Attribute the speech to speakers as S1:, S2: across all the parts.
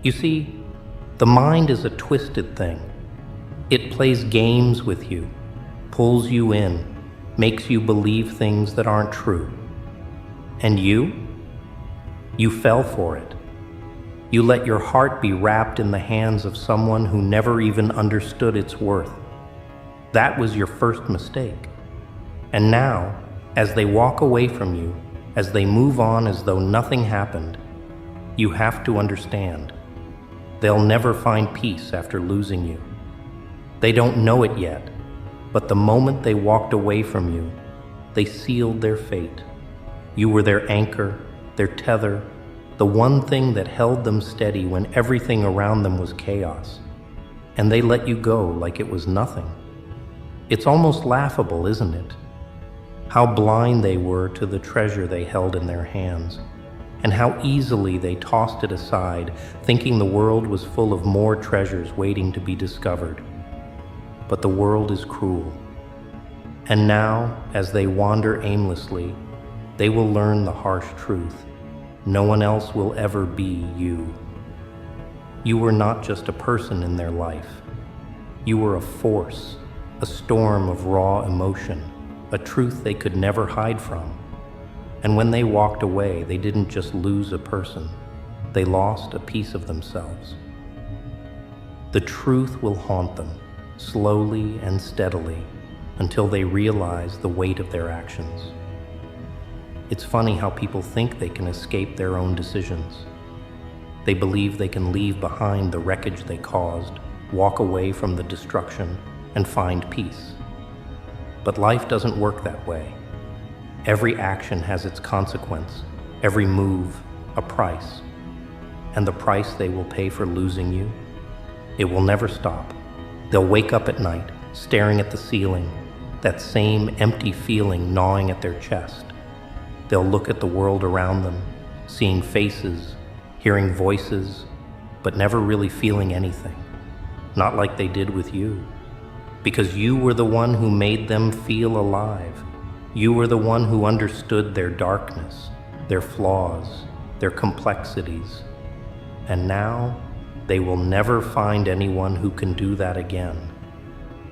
S1: You see, the mind is a twisted thing. It plays games with you, pulls you in, makes you believe things that aren't true. And you fell for it. You let your heart be wrapped in the hands of someone who never even understood its worth. That was your first mistake. And now, as they walk away from you, as they move on as though nothing happened, you have to understand. They'll never find peace after losing you. They don't know it yet, but the moment they walked away from you, they sealed their fate. You were their anchor, their tether, the one thing that held them steady when everything around them was chaos. And they let you go like it was nothing. It's almost laughable, isn't it? How blind they were to the treasure they held in their hands, and how easily they tossed it aside, thinking the world was full of more treasures waiting to be discovered. But the world is cruel. And now, as they wander aimlessly, they will learn the harsh truth. No one else will ever be you. You were not just a person in their life. You were a force, a storm of raw emotion, a truth they could never hide from. And when they walked away, they didn't just lose a person, they lost a piece of themselves. The truth will haunt them, slowly and steadily, until they realize the weight of their actions. It's funny how people think they can escape their own decisions. They believe they can leave behind the wreckage they caused, walk away from the destruction, and find peace. But life doesn't work that way. Every action has its consequence, every move a price. And the price they will pay for losing you, it will never stop. They'll wake up at night, staring at the ceiling, that same empty feeling gnawing at their chest. They'll look at the world around them, seeing faces, hearing voices, but never really feeling anything. Not like they did with you. Because you were the one who made them feel alive. You were the one who understood their darkness, their flaws, their complexities. And now, they will never find anyone who can do that again.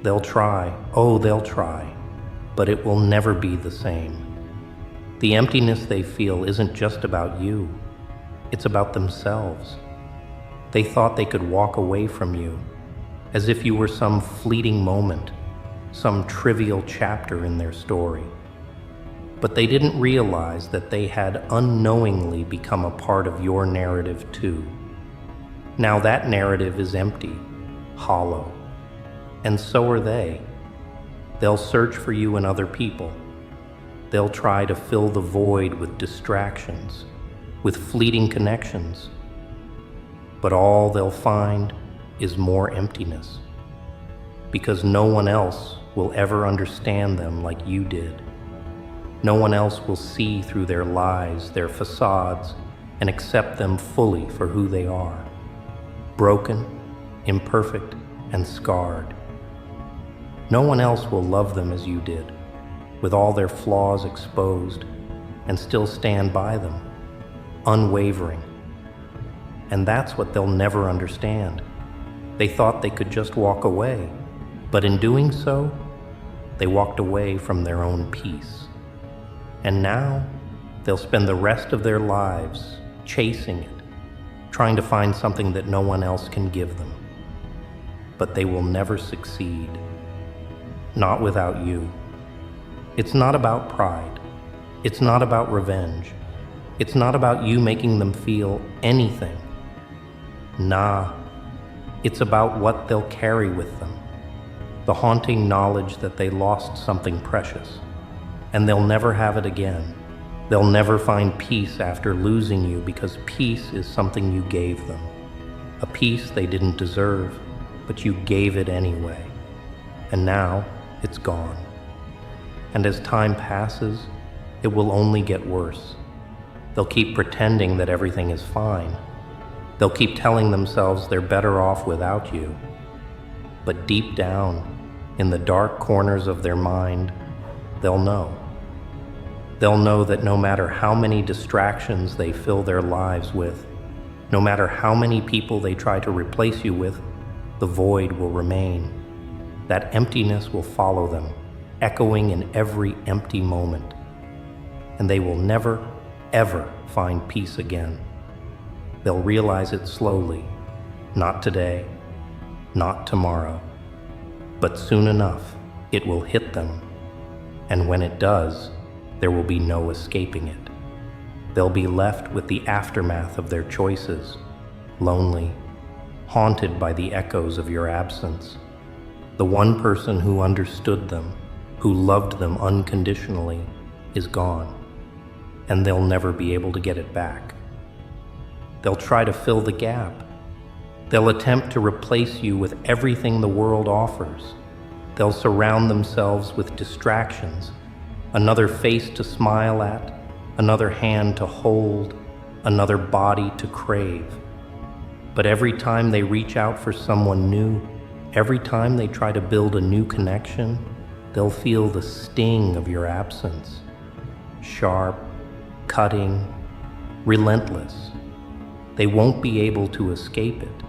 S1: They'll try, they'll try, but it will never be the same. The emptiness they feel isn't just about you, it's about themselves. They thought they could walk away from you, as if you were some fleeting moment, some trivial chapter in their story. But they didn't realize that they had unknowingly become a part of your narrative too. Now that narrative is empty, hollow, and so are they. They'll search for you in other people. They'll try to fill the void with distractions, with fleeting connections. But all they'll find is more emptiness, because no one else will ever understand them like you did. No one else will see through their lies, their facades, and accept them fully for who they are. Broken, imperfect, and scarred. No one else will love them as you did, with all their flaws exposed, and still stand by them, unwavering. And that's what they'll never understand. They thought they could just walk away, but in doing so, they walked away from their own peace. And now, they'll spend the rest of their lives chasing it, trying to find something that no one else can give them. But they will never succeed. Not without you. It's not about pride. It's not about revenge. It's not about you making them feel anything. Nah, it's about what they'll carry with them. The haunting knowledge that they lost something precious, and they'll never have it again. They'll never find peace after losing you, because peace is something you gave them. A peace they didn't deserve, but you gave it anyway. And now, it's gone. And as time passes, it will only get worse. They'll keep pretending that everything is fine. They'll keep telling themselves they're better off without you. But deep down, in the dark corners of their mind, they'll know. They'll know that no matter how many distractions they fill their lives with, No matter how many people they try to replace you with, the void will remain. That emptiness will follow them, echoing in every empty moment. And they will never, ever find peace again. They'll realize it slowly, not today, not tomorrow, but soon enough it will hit them. And when it does, there will be no escaping it. They'll be left with the aftermath of their choices, lonely, haunted by the echoes of your absence. The one person who understood them, who loved them unconditionally, is gone, and they'll never be able to get it back. They'll try to fill the gap. They'll attempt to replace you with everything the world offers. They'll surround themselves with distractions, another face to smile at, another hand to hold, another body to crave. But every time they reach out for someone new, every time they try to build a new connection, they'll feel the sting of your absence. Sharp, cutting, relentless. They won't be able to escape it.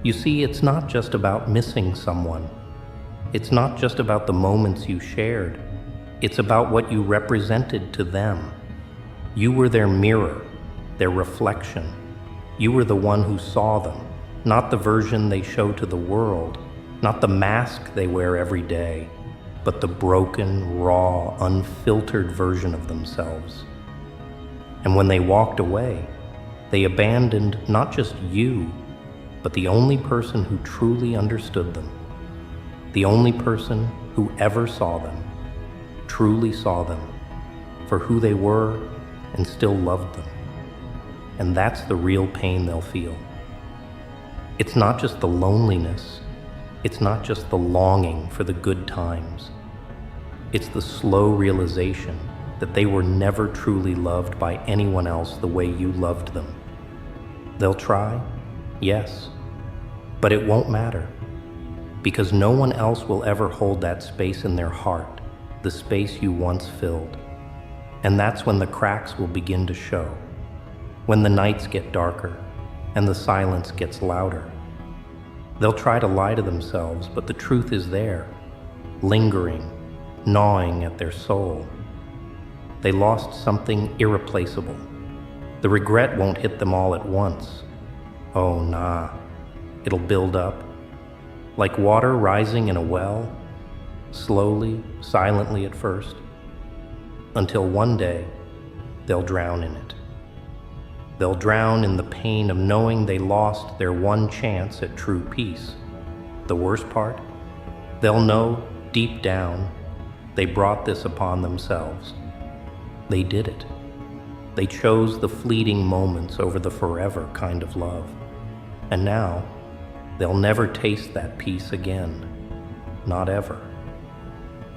S1: You see, it's not just about missing someone. It's not just about the moments you shared. It's about what you represented to them. You were their mirror, their reflection. You were the one who saw them, not the version they show to the world, not the mask they wear every day, but the broken, raw, unfiltered version of themselves. And when they walked away, they abandoned not just you, but the only person who truly understood them, the only person who ever saw them, truly saw them, for who they were and still loved them. And that's the real pain they'll feel. It's not just the loneliness, it's not just the longing for the good times. It's the slow realization that they were never truly loved by anyone else the way you loved them. They'll try, yes, but it won't matter, because no one else will ever hold that space in their heart, the space you once filled. And that's when the cracks will begin to show, when the nights get darker and the silence gets louder. They'll try to lie to themselves, but the truth is there, lingering, gnawing at their soul. They lost something irreplaceable. The regret won't hit them all at once. Oh, nah. It'll build up, like water rising in a well, slowly, silently at first, until one day they'll drown in it. They'll drown in the pain of knowing they lost their one chance at true peace. The worst part? They'll know deep down they brought this upon themselves. They did it. They chose the fleeting moments over the forever kind of love. And now, they'll never taste that peace again. Not ever.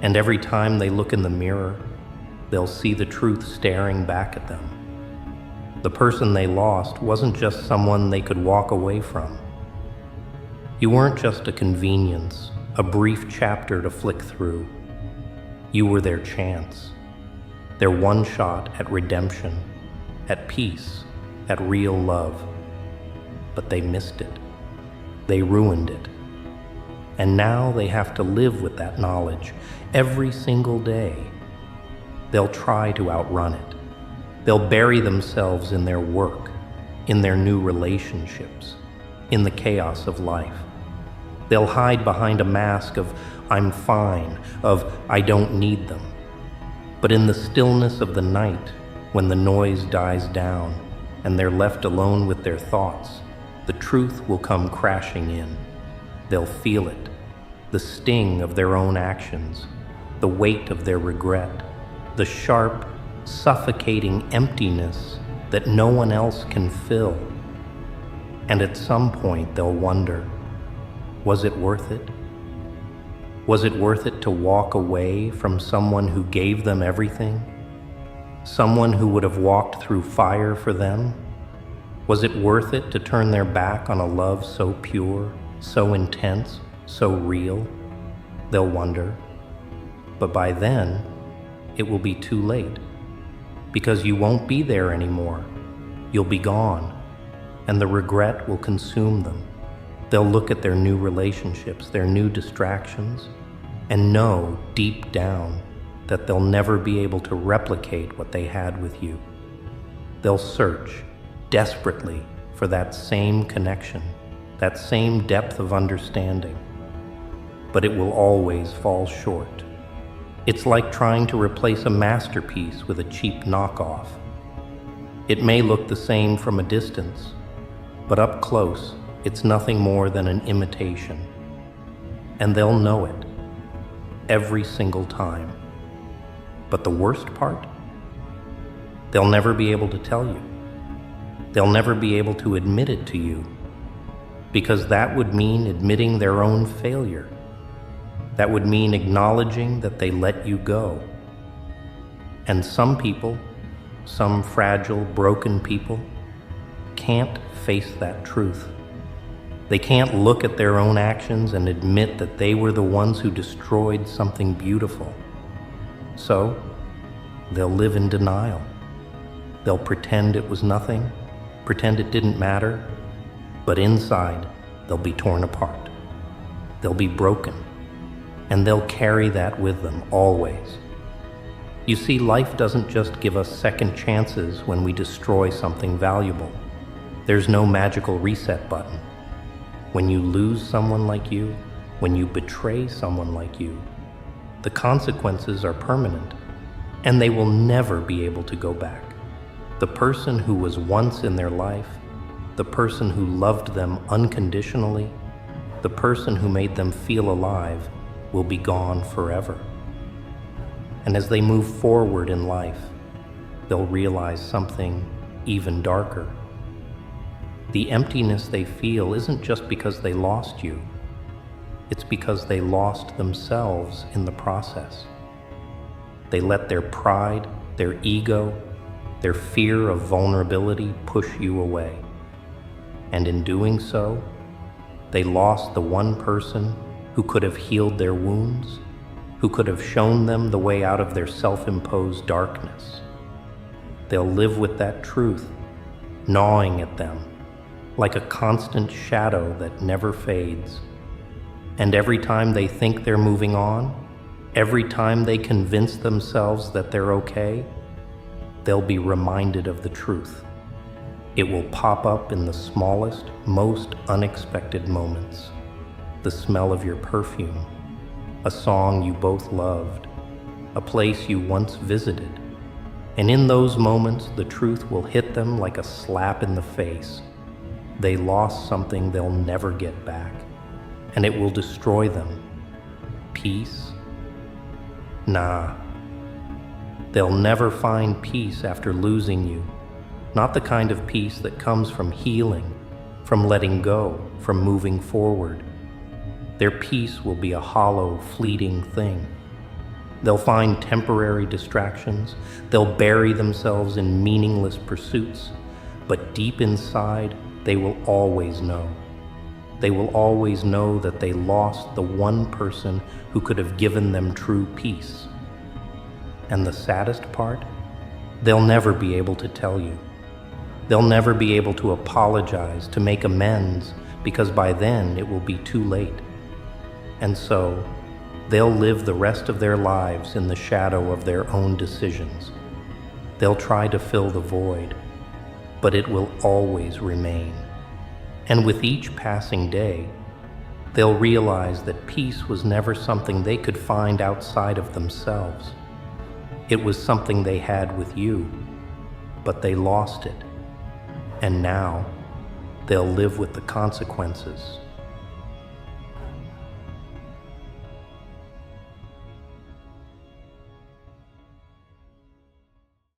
S1: And every time they look in the mirror, they'll see the truth staring back at them. The person they lost wasn't just someone they could walk away from. You weren't just a convenience, a brief chapter to flick through. You were their chance, their one shot at redemption, at peace, at real love. But they missed it. They ruined it. And now they have to live with that knowledge every single day. They'll try to outrun it. They'll bury themselves in their work, in their new relationships, in the chaos of life. They'll hide behind a mask of "I'm fine," of "I don't need them." But in the stillness of the night, when the noise dies down and they're left alone with their thoughts, the truth will come crashing in. They'll feel it, the sting of their own actions, the weight of their regret, the sharp, suffocating emptiness that no one else can fill. And at some point they'll wonder, was it worth it? Was it worth it to walk away from someone who gave them everything? Someone who would have walked through fire for them? Was it worth it to turn their back on a love so pure, so intense, so real? They'll wonder. But by then, it will be too late, because you won't be there anymore. You'll be gone, and the regret will consume them. They'll look at their new relationships, their new distractions, and know deep down that they'll never be able to replicate what they had with you. They'll search desperately for that same connection, that same depth of understanding, but it will always fall short. It's like trying to replace a masterpiece with a cheap knockoff. It may look the same from a distance, but up close, it's nothing more than an imitation. And they'll know it every single time. But the worst part? They'll never be able to tell you. They'll never be able to admit it to you, because that would mean admitting their own failure. That would mean acknowledging that they let you go. And some people, some fragile, broken people, can't face that truth. They can't look at their own actions and admit that they were the ones who destroyed something beautiful. So, they'll live in denial. They'll pretend it was nothing, pretend it didn't matter, but inside, they'll be torn apart. They'll be broken, and they'll carry that with them always. You see, life doesn't just give us second chances when we destroy something valuable. There's no magical reset button. When you lose someone like you, when you betray someone like you, the consequences are permanent, and they will never be able to go back. The person who was once in their life, the person who loved them unconditionally, the person who made them feel alive, will be gone forever. And as they move forward in life, they'll realize something even darker. The emptiness they feel isn't just because they lost you. It's because they lost themselves in the process. They let their pride, their ego, their fear of vulnerability push you away. And in doing so, they lost the one person who could have healed their wounds, who could have shown them the way out of their self-imposed darkness. They'll live with that truth, gnawing at them, like a constant shadow that never fades. And every time they think they're moving on, every time they convince themselves that they're okay, they'll be reminded of the truth. It will pop up in the smallest, most unexpected moments. The smell of your perfume, a song you both loved, a place you once visited. And in those moments, the truth will hit them like a slap in the face. They lost something they'll never get back, and it will destroy them. Peace? Nah. They'll never find peace after losing you. Not the kind of peace that comes from healing, from letting go, from moving forward. Their peace will be a hollow, fleeting thing. They'll find temporary distractions. They'll bury themselves in meaningless pursuits. But deep inside, they will always know. They will always know that they lost the one person who could have given them true peace. And the saddest part? They'll never be able to tell you. They'll never be able to apologize, to make amends, because by then it will be too late. And so, they'll live the rest of their lives in the shadow of their own decisions. They'll try to fill the void, but it will always remain. And with each passing day, they'll realize that peace was never something they could find outside of themselves. It was something they had with you, but they lost it. And now, they'll live with the consequences.